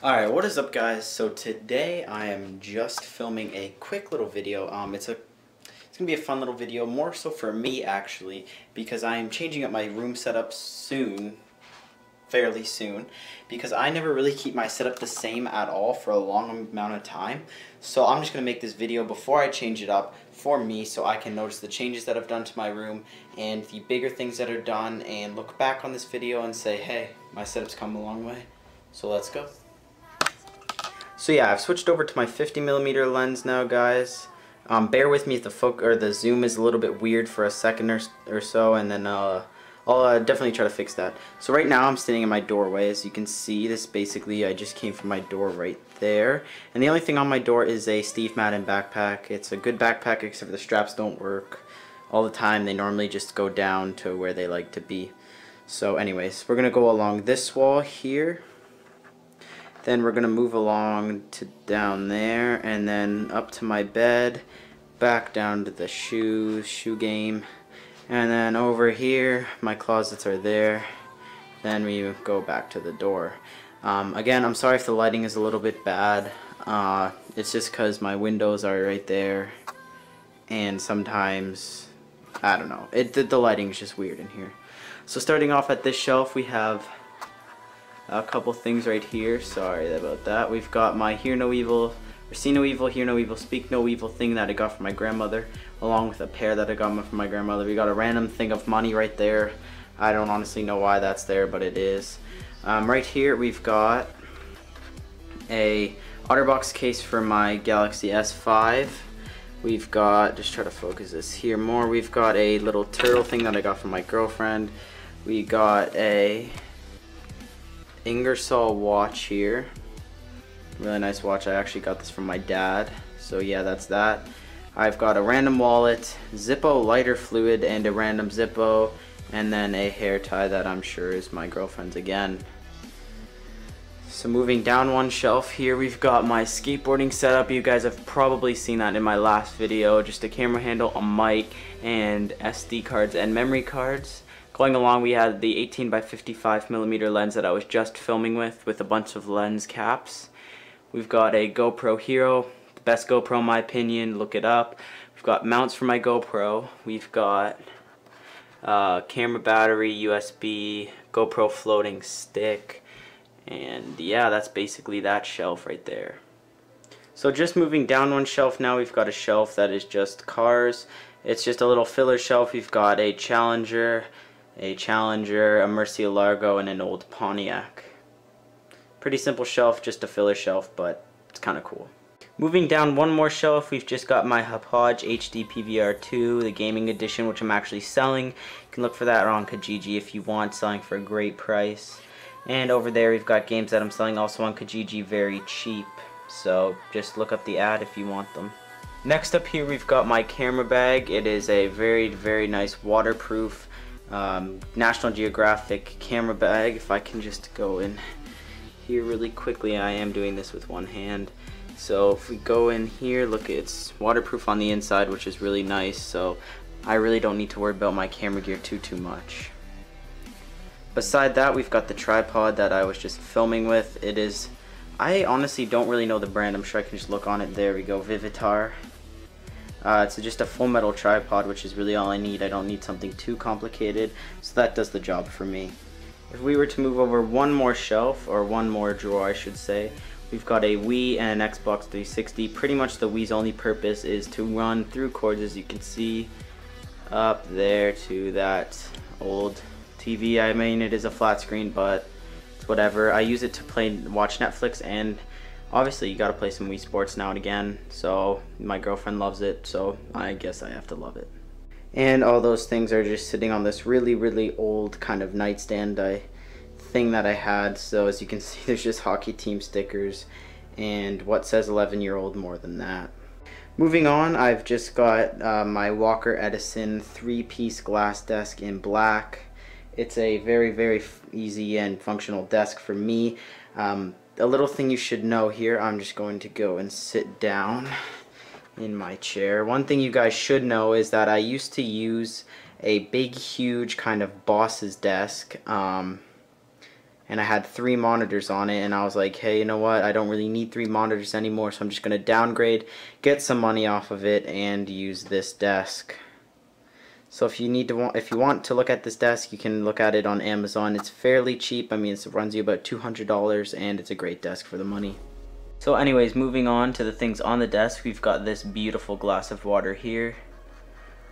Alright, what is up guys? So today I am just filming a quick little video. It's gonna be a fun little video, more so for me actually, because I am changing up my room setup soon, fairly soon, because I never really keep my setup the same at all for a long amount of time. So I'm just gonna make this video before I change it up for me so I can notice the changes that I've done to my room and the bigger things that are done and look back on this video and say, hey, my setup's come a long way. So let's go. So yeah, I've switched over to my 50mm lens now, guys. Bear with me if the zoom is a little bit weird for a second or so, and then I'll definitely try to fix that. So right now I'm standing in my doorway. As you can see, this basically, I just came from my door right there. And the only thing on my door is a Steve Madden backpack. It's a good backpack except for the straps don't work all the time. They normally just go down to where they like to be. So anyways, we're going to go along this wall here. Then we're going to move along to down there, and then up to my bed, back down to the shoe game, and then over here, my closets are there. Then we go back to the door. Again, I'm sorry if the lighting is a little bit bad. It's just because my windows are right there, and sometimes, I don't know, the lighting is just weird in here. So starting off at this shelf, we have a couple things right here. Sorry about that. We've got my Hear No Evil, or See No Evil, Hear No Evil, Speak No Evil thing that I got from my grandmother, along with a pair that I got from my grandmother. We got a random thing of money right there. I don't honestly know why that's there, but it is. Right here we've got a OtterBox case for my Galaxy S5. We've got, just try to focus this here more, we've got a little turtle thing that I got from my girlfriend. We got a Ingersoll watch here. Really nice watch. I actually got this from my dad. So yeah, that's that. I've got a random wallet, Zippo lighter fluid, and a random Zippo, and then a hair tie that I'm sure is my girlfriend's again. So moving down one shelf here, we've got my skateboarding setup. You guys have probably seen that in my last video. Just a camera handle, a mic, and SD cards and memory cards. Going along, we had the 18x55mm lens that I was just filming with a bunch of lens caps. We've got a GoPro Hero, the best GoPro in my opinion, look it up. We've got mounts for my GoPro. We've got camera battery, USB, GoPro floating stick, and yeah, that's basically that shelf right there. So just moving down one shelf now, we've got a shelf that is just cars. It's just a little filler shelf. We've got a Challenger, a Murcielago, and an old Pontiac. Pretty simple shelf, just a filler shelf, but it's kind of cool. Moving down one more shelf, we've just got my Hauppauge HD PVR2, the gaming edition, which I'm actually selling. You can look for that on Kijiji if you want, selling for a great price. And over there we've got games that I'm selling also on Kijiji very cheap, so just look up the ad if you want them. Next up here we've got my camera bag. It is a very nice waterproof National Geographic camera bag. If I can just go in here really quickly, I am doing this with one hand. So if we go in here, look, it's waterproof on the inside, which is really nice, so I really don't need to worry about my camera gear too much. Beside that, we've got the tripod that I was just filming with. It is, I honestly don't really know the brand. I'm sure I can just look on it. There we go, Vivitar. It's just a full metal tripod, which is really all I need. I don't need something too complicated, so that does the job for me. If we were to move over one more shelf, or one more drawer I should say, we've got a Wii and an Xbox 360. Pretty much the Wii's only purpose is to run through cords, as you can see up there, to that old TV. I mean, it is a flat screen, but it's whatever. I use it to watch Netflix, and obviously you gotta play some Wii Sports now and again, so my girlfriend loves it, so I guess I have to love it. And all those things are just sitting on this really old kind of nightstand thing that I had. So as you can see, there's just hockey team stickers and what says 11-year-old more than that. Moving on, I've just got my Walker Edison 3-piece glass desk in black. It's a very easy and functional desk for me. A little thing you should know here, I'm just going to go and sit down in my chair. One thing you guys should know is that I used to use a big huge kind of boss's desk, and I had 3 monitors on it, and I was like, hey, you know what, I don't really need 3 monitors anymore, so I'm just going to downgrade, get some money off of it, and use this desk. So if you want to look at this desk, you can look at it on Amazon. It's fairly cheap. I mean, it runs you about $200, and it's a great desk for the money. So anyways, moving on to the things on the desk, we've got this beautiful glass of water here.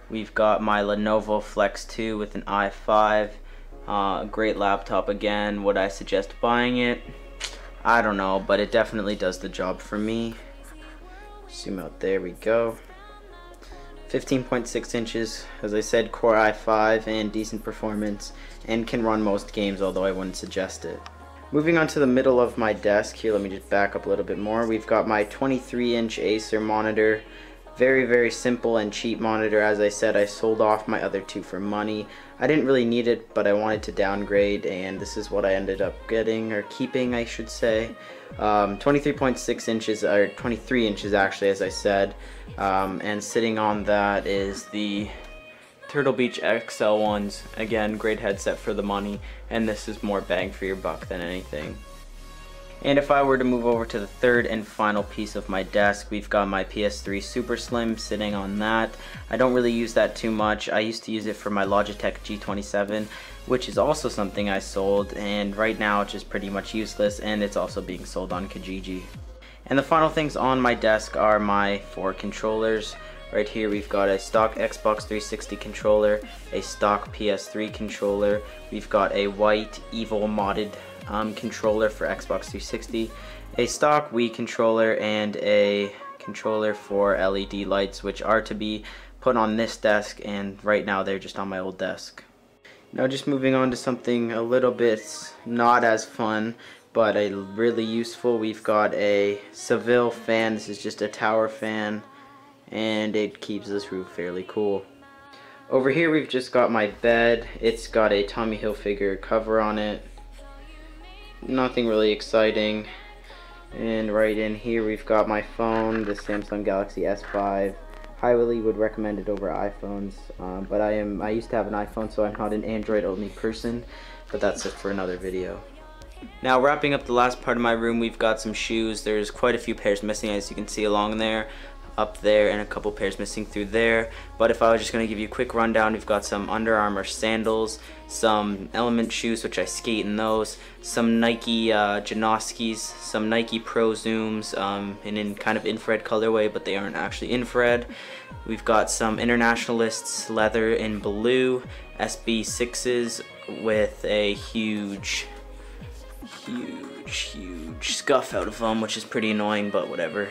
We've got my Lenovo Flex 2 with an i5. Great laptop again. Would I suggest buying it? I don't know, but it definitely does the job for me. Zoom out, there we go. 15.6 inches, as I said, Core i5 and decent performance, and can run most games, although I wouldn't suggest it. Moving on to the middle of my desk here, let me just back up a little bit more. We've got my 23-inch Acer monitor. Very simple and cheap monitor. As I said, I sold off my other 2 for money. I didn't really need it, but I wanted to downgrade, and this is what I ended up getting, or keeping, I should say. 23.6 inches, or 23 inches actually, as I said. And sitting on that is the Turtle Beach XL ones. Again, great headset for the money, and this is more bang for your buck than anything. And if I were to move over to the third and final piece of my desk, we've got my PS3 Super Slim sitting on that. I don't really use that too much. I used to use it for my Logitech G27, which is also something I sold, and right now it's just pretty much useless, and it's also being sold on Kijiji. And the final things on my desk are my 4 controllers. Right here we've got a stock Xbox 360 controller, a stock PS3 controller, we've got a white Evil modded controller for Xbox 360, a stock Wii controller, and a controller for LED lights, which are to be put on this desk, and right now they're just on my old desk. Now just moving on to something a little bit not as fun, but really useful. We've got a Seville fan. This is just a tower fan, and it keeps this roof fairly cool. Over here we've just got my bed. It's got a Tommy Hilfiger cover on it. Nothing really exciting. And right in here we've got my phone, the Samsung Galaxy S5. Highly would recommend it over iPhones, but I used to have an iPhone, so I'm not an Android only person, but that's it for another video. Now wrapping up the last part of my room, we've got some shoes. There's quite a few pairs missing, as you can see along there, up there, and a couple pairs missing through there. But if I was just going to give you a quick rundown, we've got some Under Armour sandals, some Element shoes, which I skate in those, some Nike Janoskis, some Nike Pro Zooms in kind of infrared colorway, but they aren't actually infrared. We've got some Internationalists leather in blue, SB6s with a huge scuff out of them, which is pretty annoying, but whatever.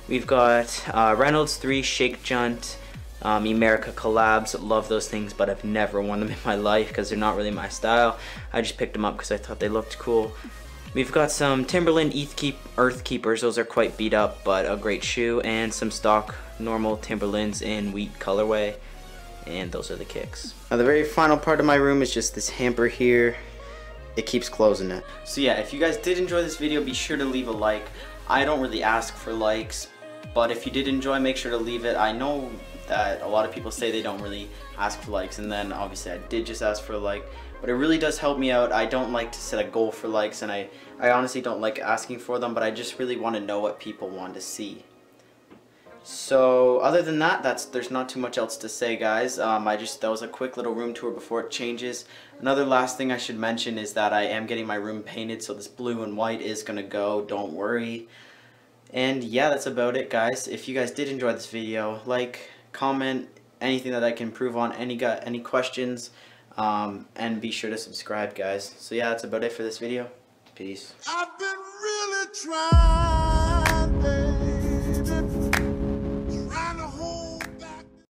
We've got Reynolds 3 Shake Junt, Emerica collabs. Love those things, but I've never worn them in my life because they're not really my style. I just picked them up because I thought they looked cool. We've got some Timberland Earth Keepers. Those are quite beat up, but a great shoe. And some stock normal Timberlands in wheat colorway. And those are the kicks. Now the very final part of my room is just this hamper here. It keeps closing it. So yeah, if you guys did enjoy this video, be sure to leave a like. I don't really ask for likes, but if you did enjoy, make sure to leave it. I know that a lot of people say they don't really ask for likes, and then obviously I did just ask for a like, but it really does help me out. I don't like to set a goal for likes, and I honestly don't like asking for them, but I just really want to know what people want to see. So other than that, there's not too much else to say, guys. That was a quick little room tour before it changes. Another last thing I should mention is that I am getting my room painted, so this blue and white is gonna go, don't worry. And yeah, that's about it, guys. If you guys did enjoy this video, like, comment, anything that I can improve on, any questions, and be sure to subscribe, guys. So yeah, that's about it for this video. Peace. I've been really trying, baby.